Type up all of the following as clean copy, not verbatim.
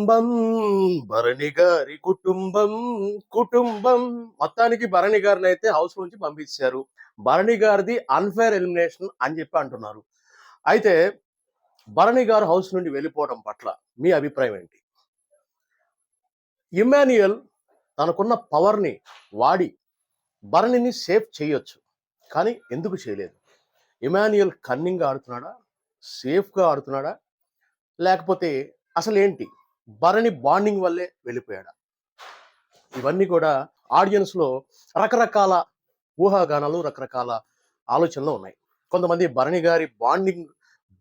కుటుంబం భరణి గారి కుటుంబం కుటుంబం మొత్తానికి భరణి గారిని అయితే హౌస్ నుంచి పంపించారు. భరణి గారిది అన్‌ఫెయిర్ ఎలిమినేషన్ అని చెప్పి అంటున్నారు. అయితే భరణి గారు హౌస్ నుండి వెళ్ళిపోవడం పట్ల మీ అభిప్రాయం ఏంటి? ఇమ్మాన్యుయల్ తనకున్న పవర్‌ని వాడి భరణిని సేవ్ చేయొచ్చు. కానీ ఎందుకు చేయలేదు? ఇమ్మాన్యుయల్ కన్నింగ్‌గా ఆడుతున్నాడా? సేఫ్‌గా ఆడుతున్నాడా? లేకపోతే అసలేంటి? భరణి బాండింగ్ వల్లే వెళ్ళిపోయాడా? ఇవన్నీ కూడా ఆడియన్స్‌లో రకరకాల ఊహాగానాలు, రకరకాల ఆలోచనలు ఉన్నాయి. కొంతమంది భరణి గారి బాండింగ్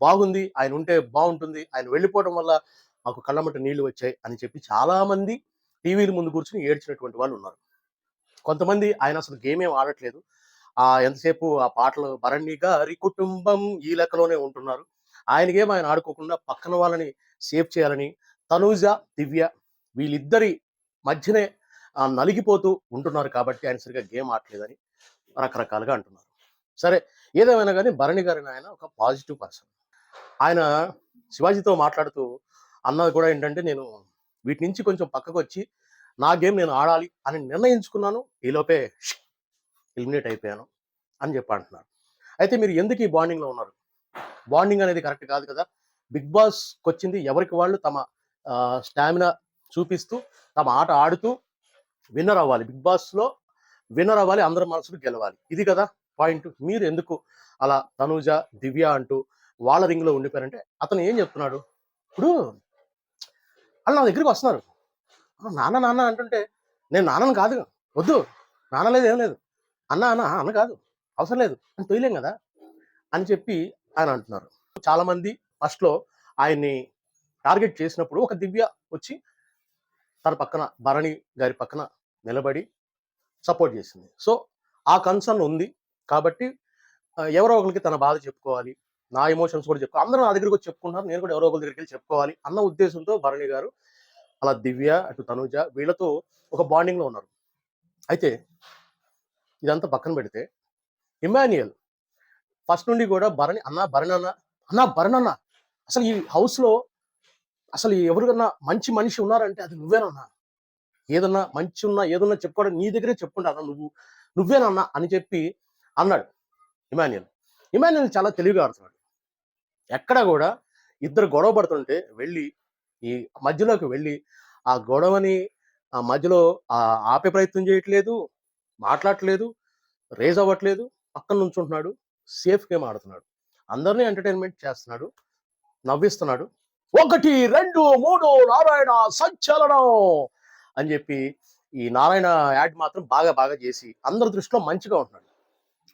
బాగుంది. ఆయన ఉంటే బావుంటుంది. ఆయన వెళ్ళిపోవడం వల్ల మాకు కళ్ళమ్మట నీళ్లు వచ్చాయి అని చెప్పి చాలామంది టీవీల ముందు కూర్చొని ఏడ్చినటువంటి వాళ్ళున్నారు. కొంతమంది ఆయన అసలు గేమ్ ఏం ఆడట్లేదు. ఎంతసేపు ఆ పాటలు భరణి గారి కుటుంబం ఈ లెక్కలోనే ఉంటున్నారు. ఆయన గేమ్ ఆయన ఆడుకోకుండా పక్కన వాళ్ళని సేవ్ చేయాలని తనూజ, దివ్య వీళ్ళిద్దరి మధ్యనే నలిగిపోతూ ఉంటున్నారు కాబట్టి ఆయన సరిగ్గా గేమ్ ఆడట్లేదని రకరకాలుగా అంటున్నారు. సరే ఏదేమైనా గానీ భరణి గారని ఆయన ఒక పాజిటివ్ పర్సన్. ఆయన శివాజీతో మాట్లాడుతూ అన్నది కూడా ఏంటంటే, నేను వీటి నుంచి కొంచెం పక్కకొచ్చి నా గేమ్ నేను ఆడాలి అని నిర్ణయించుకున్నాను. ఈలోపే ఎలిమినేట్ అయిపోయాను అని చెప్పి అంటున్నారు. అయితే మీరు ఎందుకు ఈ బాండింగ్‌లో ఉన్నారు? బాండింగ్ అనేది కరెక్ట్ కాదు కదా! బిగ్ బాస్‌కొచ్చింది ఎవరికి వాళ్ళు తమ స్టామినా చూపిస్తూ, తమ ఆట ఆడుతూ విన్నర్ అవ్వాలి. బిగ్ బాస్‌లో విన్నర్ అవ్వాలి. అందరి మనసులు గెలవాలి. ఇది కదా పాయింట్. మీరు ఎందుకు అలా తనూజ, దివ్య అంటూ వాళ్ళ రింగ్‌లో ఉండిపోయారంటే అతను ఏం చెప్తున్నాడు? ఇప్పుడు ఆళ్ళు నా దగ్గరికి వస్తున్నారు. నాన్న నాన్న అంటుంటే నేను నాన్నని కాదు. వద్దు. నాన్న లేదు ఏం లేదు. అన్న అన్న అన్న కాదు. అవసరం లేదు అని తొయలేం కదా! అని చెప్పి ఆయన అంటున్నారు. చాలామంది ఫస్ట్‌లో ఆయన్ని టార్గెట్ చేసినప్పుడు ఒక దివ్య వచ్చి తన పక్కన భరణి గారి పక్కన నిలబడి సపోర్ట్ చేసింది. సో, ఆ కన్సర్న్ ఉంది. కాబట్టి ఎవరో ఒకళ్ళకి తన బాధ చెప్పుకోవాలి. నా ఎమోషన్స్ కూడా అందరూ నా దగ్గరికి వచ్చి చెప్పుకుంటున్నారు. నేను కూడా ఎవరో ఒకళ్ళ దగ్గరికెళ్ళి చెప్పుకోవాలి అన్న ఉద్దేశంతో భరణి గారు అలా దివ్య, అటు తనూజ వీళ్ళతో ఒక బాండింగ్‌లో ఉన్నారు. అయితే ఇదంతా పక్కన పెడితే ఇమ్మాన్యుయల్ ఫస్ట్ నుండి కూడా భరణి అన్న, భరణన్న, అన్న భరణన్న అసలు ఈ హౌస్‌లో అసలు ఎవరికన్నా మంచి మనిషి ఉన్నారంటే అది నువ్వేనన్నా. ఏదన్నా మంచున్నా, ఏదున్నా చెప్పుకోవడం నీ దగ్గరే చెప్పుకుంటాను నువ్వేనన్నా అని చెప్పి అన్నాడు ఇమాన్యుయల్. ఇమాన్యుయల్ చాలా తెలివిగా ఆడుతున్నాడు. ఎక్కడ కూడా ఇద్దరు గొడవ పడుతుంటే వెళ్ళి ఈ మధ్యలోకి వెళ్ళి ఆ గొడవని మధ్యలో ఆపే ప్రయత్నం చేయట్లేదు, మాట్లాడట్లేదు, రేజ్ అవ్వట్లేదు, పక్కన నుంచుంటున్నాడు, సేఫ్ గేమ్ ఆడుతున్నాడు. అందరినీ ఎంటర్టైన్మెంట్ చేస్తున్నాడు, నవ్విస్తున్నాడు. 1, 2, 3 నారాయణ సంచలనం అని చెప్పి ఈ నారాయణ యాడ్ మాత్రం బాగా బాగా చేసి అందరి దృష్టిలో మంచిగా ఉంటున్నాడు.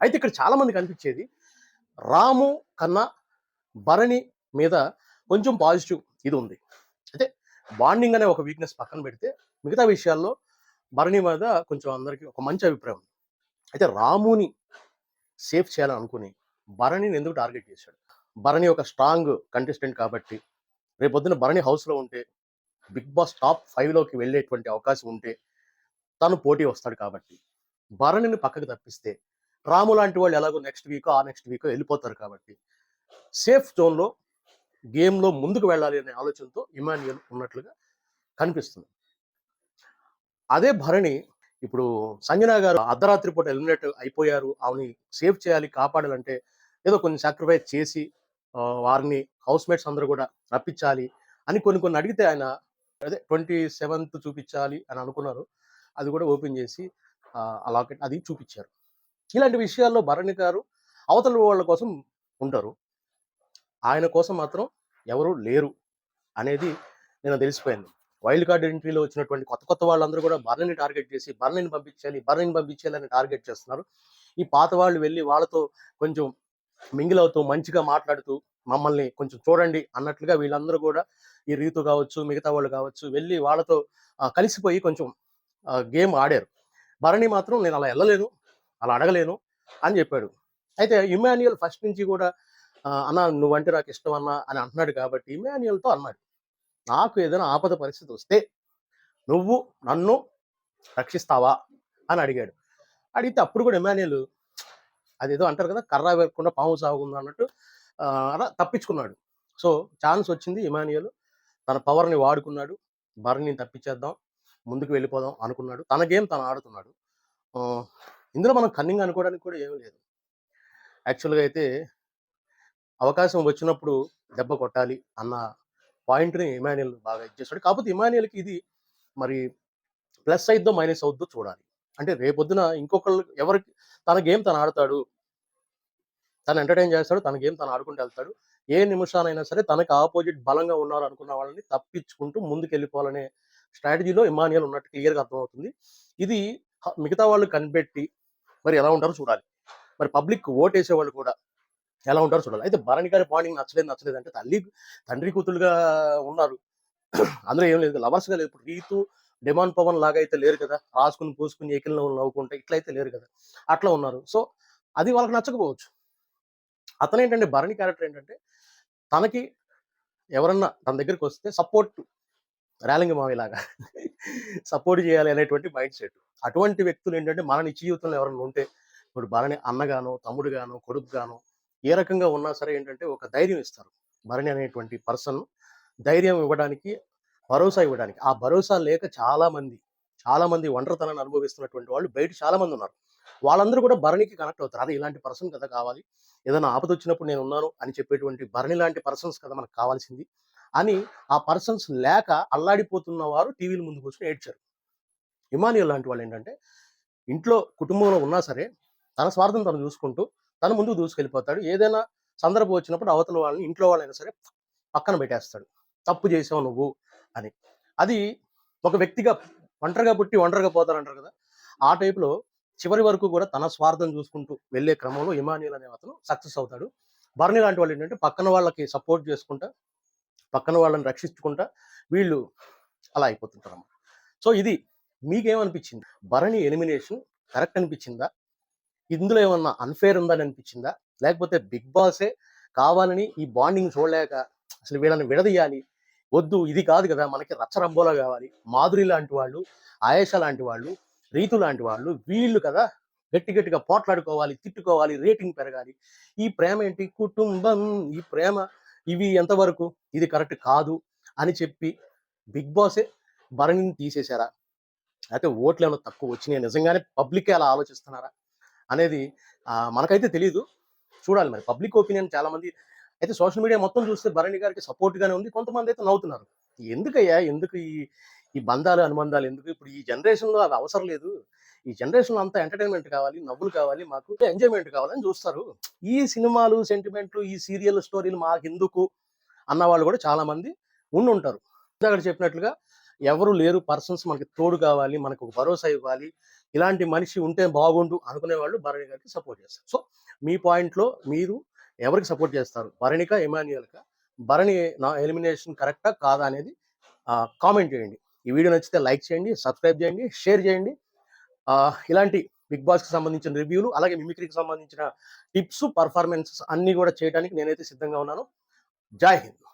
అయితే ఇక్కడ చాలా మందికి అనిపించేది రాము కన్నా భరణి మీద కొంచెం పాజిటివ్ ఇది ఉంది. అయితే బాండింగ్ అనే ఒక వీక్నెస్ పక్కన పెడితే మిగతా విషయాల్లో భరణి మీద కొంచెం అందరికీ ఒక మంచి అభిప్రాయం ఉంది. అయితే రాముని సేఫ్ చేయాలని అనుకుని భరణిని ఎందుకు టార్గెట్ చేశాడు? భరణి ఒక స్ట్రాంగ్ కంటెస్టెంట్ కాబట్టి రేపొద్దున భరణి హౌస్‌లో ఉంటే బిగ్ బాస్ టాప్ 5లోకి వెళ్ళేటువంటి అవకాశం ఉంటే తను పోటీ వస్తాడు కాబట్టి భరణిని పక్కకు తప్పిస్తే రాము లాంటి వాళ్ళు ఎలాగో నెక్స్ట్ వీకో ఆ నెక్స్ట్ వీకో వెళ్ళిపోతారు కాబట్టి సేఫ్ జోన్‌లో గేమ్‌లో ముందుకు వెళ్ళాలి అనే ఆలోచనతో ఇమాన్యుయల్ ఉన్నట్లుగా కనిపిస్తుంది. అదే భరణి ఇప్పుడు సంజన గారు అర్ధరాత్రి పూట ఎలిమినేట్ అయిపోయారు. ఆమెని సేవ్ చేయాలి, కాపాడాలంటే ఏదో కొన్ని సాక్రిఫైస్ చేసి వారిని హౌస్‌మేట్స్ అందరూ కూడా రప్పించాలి అని కొన్ని కొన్ని అడిగితే ఆయన అదే 27థ్ చూపించాలి అని అనుకున్నారు. అది కూడా ఓపెన్ చేసి లాకెట్ అది చూపించారు. ఇలాంటి విషయాల్లో భరణి గారు అవతల వాళ్ళ కోసం ఉంటారు. ఆయన కోసం మాత్రం ఎవరు లేరు అనేది నిన్న తెలిసిపోయింది. వైల్డ్ కార్డ్ ఎంట్రీలో వచ్చినటువంటి కొత్త కొత్త వాళ్ళందరూ కూడా భరణిని టార్గెట్ చేసి భరణిని పంపించాలి అని టార్గెట్ చేస్తున్నారు. ఈ పాత వాళ్ళు వెళ్ళి వాళ్ళతో కొంచెం మింగిల్ అవుతూ మంచిగా మాట్లాడుతూ మమ్మల్ని కొంచెం చూడండి అన్నట్లుగా వీళ్ళందరూ కూడా ఈ రీతు కావచ్చు, మిగతా వాళ్ళు కావచ్చు వెళ్ళి వాళ్ళతో కలిసిపోయి కొంచెం గేమ్ ఆడారు. భరణి మాత్రం నేను అలా వెళ్ళలేను, అలా అడగలేను అని చెప్పాడు. అయితే ఇమ్మాన్యుయల్ ఫస్ట్ నుంచి కూడా అన్న నువ్వంటే నాకు ఇష్టం అన్న అని అంటున్నాడు కాబట్టి ఇమ్మాన్యుయల్‌తో అన్నాడు. నాకు ఏదైనా ఆపద పరిస్థితి వస్తే నువ్వు నన్ను రక్షిస్తావా అని అడిగాడు. అడిగితే అప్పుడు కూడా ఇమ్మాన్యుయల్ అదేదో అంటారు కదా కర్ర వేయకుండా పాము సాగుకుందా అన్నట్టు అలా తప్పించుకున్నాడు. సో ఛాన్స్ వచ్చింది ఇమాన్యుయల్ తన పవర్‌ని వాడుకున్నాడు. భరణిని తప్పించేద్దాం, ముందుకు వెళ్ళిపోదాం అనుకున్నాడు. తన గేమ్ తను ఆడుతున్నాడు. ఆహ్, ఇందులో మనం కన్నింగ్ అనుకోవడానికి కూడా ఏమి లేదు. యాక్చువల్‌గా అయితే అవకాశం వచ్చినప్పుడు దెబ్బ కొట్టాలి అన్న పాయింట్‌ని ఇమాన్యుయల్ బాగా ఇచ్చేసాడు. కాకపోతే ఇమాన్యుయల్‌కి ఇది మరి ప్లస్ అయిద్దో, మైనస్ అవుద్దో చూడాలి. అంటే రేపొద్దున ఇంకొకళ్ళు ఎవరికి తన గేమ్ తను ఆడతాడు. తను ఎంటర్‌టైన్ చేస్తాడు. తన గేమ్ తను ఆడుకుంటూ ఎళ్తాడు. ఏ నిమిషానైనా సరే తనకి ఆపోజిట్ బలంగా ఉన్నారు అనుకున్న వాళ్ళని తప్పించుకుంటూ ముందుకెళ్ళిపోవాలనే స్ట్రాటజీలో ఇమాన్యుయల్ ఉన్నట్టు క్లియర్‌గా అర్థమవుతుంది. ఇది మిగతా వాళ్ళు కనిపెట్టి మరి ఎలా ఉంటారో చూడాలి. మరి పబ్లిక్ ఓటేసేవాళ్ళు కూడా ఎలా ఉంటారో చూడాలి. అయితే భరణి గారి బాండింగ్ నచ్చలేదు అంటే తండ్రి కూతురుగా ఉన్నారు. అందులో ఏం లేదు. లవర్స్‌గా లేదు. ఇప్పుడు 'రీతు, డిమాండ్ పవన్' లాగా అయితే లేరు కదా! రాసుకొని, పూసుకొని, ఎకిల్ నవ్వులు నవ్వుకుంటే ఇట్లయితే లేరు కదా! అట్లా ఉన్నారు. సో, అది వాళ్ళకి నచ్చకపోవచ్చు. అతనేంటంటే భరణి క్యారెక్టర్ ఏంటంటే, తనకి ఎవరన్నా తన దగ్గరికొస్తే సపోర్ట్ రేలంగి మావయ్యలాగా సపోర్ట్ చేయాలి అనేటువంటి మైండ్ సెట్. అటువంటి వ్యక్తులేంటంటే మన నిత్య జీవితంలో ఎవరైనా ఉంటే, ఇప్పుడు భరణి అన్నగానో, తమ్ముడుగానో, కొడుకుగానో ఏ రకంగా ఉన్నా సరే ఏంటంటే ఒక ధైర్యం ఇస్తారు. భరణి అనేటువంటి పర్సన్ ధైర్యం ఇవ్వడానికి, భరోసా ఇవ్వడానికి. ఆ భరోసా లేక చాలా మంది ఒంటరితనాన్ని అనుభవిస్తున్నటువంటి వాళ్ళు బయట చాలా మందున్నారు. వాళ్ళందరూ కూడా భరణికి కనెక్ట్ అవుతారు. అరే! ఇలాంటి పర్సన్ కదా కావాలి. ఏదైనా ఆపదొచ్చినప్పుడు నేనున్నాను అని చెప్పేటువంటి భరణి లాంటి పర్సన్స్ కదా మనకు కావాల్సింది అని ఆ పర్సన్స్ లేక అల్లాడిపోతున్న వారు టీవీల ముందు కూర్చొని ఏడ్చారు. ఇమానియల్ లాంటి వాళ్ళేంటంటే ఇంట్లో కుటుంబంలో ఉన్నా సరే తన స్వార్థం తను చూసుకుంటూ తను ముందుకు దూసుకెళ్ళిపోతాడు. ఏదైనా సందర్భం వచ్చినప్పుడు అవతల వాళ్ళని ఇంట్లో వాళ్ళైనా సరే పక్కన పెట్టేస్తాడు. తప్పు చేసావు నువ్వు అని. అది ఒక వ్యక్తిగా ఒంటరిగా పుట్టి ఒంటరిగా పోతారంటారు కదా! ఆ టైప్‌లో చివరి వరకు కూడా తన స్వార్థం చూసుకుంటూ వెళ్ళే క్రమంలో ఇమాన్యుయల్ అనే అతను సక్సెస్ అవుతాడు. భరణి లాంటి వాళ్ళేంటంటే పక్కన వాళ్ళకి సపోర్ట్ చేసుకుంటా, పక్కన వాళ్ళని రక్షించుకుంటా వీళ్ళు అలా అయిపోతుంటారన్నమాట. సో, ఇది మీకేమనిపించింది? భరణి ఎలిమినేషన్ కరెక్ట్ అనిపించిందా? ఇందులో ఏమన్నా అన్‌ఫెయిర్ ఉందని అనిపించిందా? లేకపోతే బిగ్ బాసే కావాలని ఈ బాండింగ్ చూడలేక అసలు వీళ్ళని విడదీయాలి. వద్దు ఇది కాదు కదా! మనకి రచ్చరంబోలా కావాలి. మాధురి లాంటి వాళ్ళు, ఆయేషా లాంటి వాళ్ళు, రీతు లాంటి వాళ్ళు వీళ్ళు కదా! గట్టిగా పోట్లాడుకోవాలి, తిట్టుకోవాలి, రేటింగ్ పెరగాలి. ఈ ప్రేమ ఏంటి? కుటుంబం, ఈ ప్రేమ ఇవి ఎంతవరకు? ఇది కరెక్ట్ కాదు అని చెప్పి బిగ్ బాసే భరణిని తీసేసారా? అయితే ఓట్లేమన్నా తక్కువ వచ్చినాయా? నిజంగానే పబ్లికే అలా ఆలోచిస్తున్నారా? అనేది మనకైతే తెలీదు. చూడాలి మరి. పబ్లిక్ ఒపీనియన్ చాలామంది అయితే సోషల్ మీడియా మొత్తం చూస్తే భరణి గారికి సపోర్ట్‌గానే ఉంది. కొంతమందైతే నవ్వుతున్నారు. ఎందుకయ్యా? ఎందుకు ఈ బంధాలు, అనుబంధాలు ఎందుకు? ఇప్పుడు ఈ జనరేషన్‌లో అవి అవసరం లేదు. ఈ జనరేషన్‌లో అంతా ఎంటర్‌టైన్‌మెంట్ కావాలి, నవ్వులు కావాలి, మాకు ఎంజాయ్‌మెంట్ కావాలని చూస్తారు. ఈ సినిమాలు, సెంటిమెంట్‌లు, ఈ సీరియల్ స్టోరీలు మాకెందుకు అన్నవాళ్ళు కూడా చాలామంది ఉండుంటారు. ఇందాకడ చెప్పినట్లుగా ఎవరు లేరు పర్సన్స్ మనకి తోడు కావాలి, మనకు ఒక భరోసా ఇవ్వాలి. ఇలాంటి మనిషి ఉంటే బాగుండు అనుకునేవాళ్ళు భరణి గారికి సపోర్ట్ చేస్తారు. సో, మీ పాయింట్‌లో మీరు ఎవరికి సపోర్ట్ చేస్తారు? భరణికా? ఇమాన్యుయల్‌కా? భరణి ఎలిమినేషన్ కరెక్టా? కాదా? అనేది కామెంట్ చేయండి. ఈ వీడియో నచ్చితే లైక్ చేయండి, సబ్స్క్రైబ్ చేయండి, షేర్ చేయండి. ఇలాంటి బిగ్ బాస్‌కి సంబంధించిన రివ్యూలు, అలాగే మిమిక్రీకి సంబంధించిన టిప్స్, పెర్ఫార్మన్సెస్ అన్నీ కూడా చేయడానికి నేనైతే సిద్ధంగా ఉన్నాను. జై హింద్.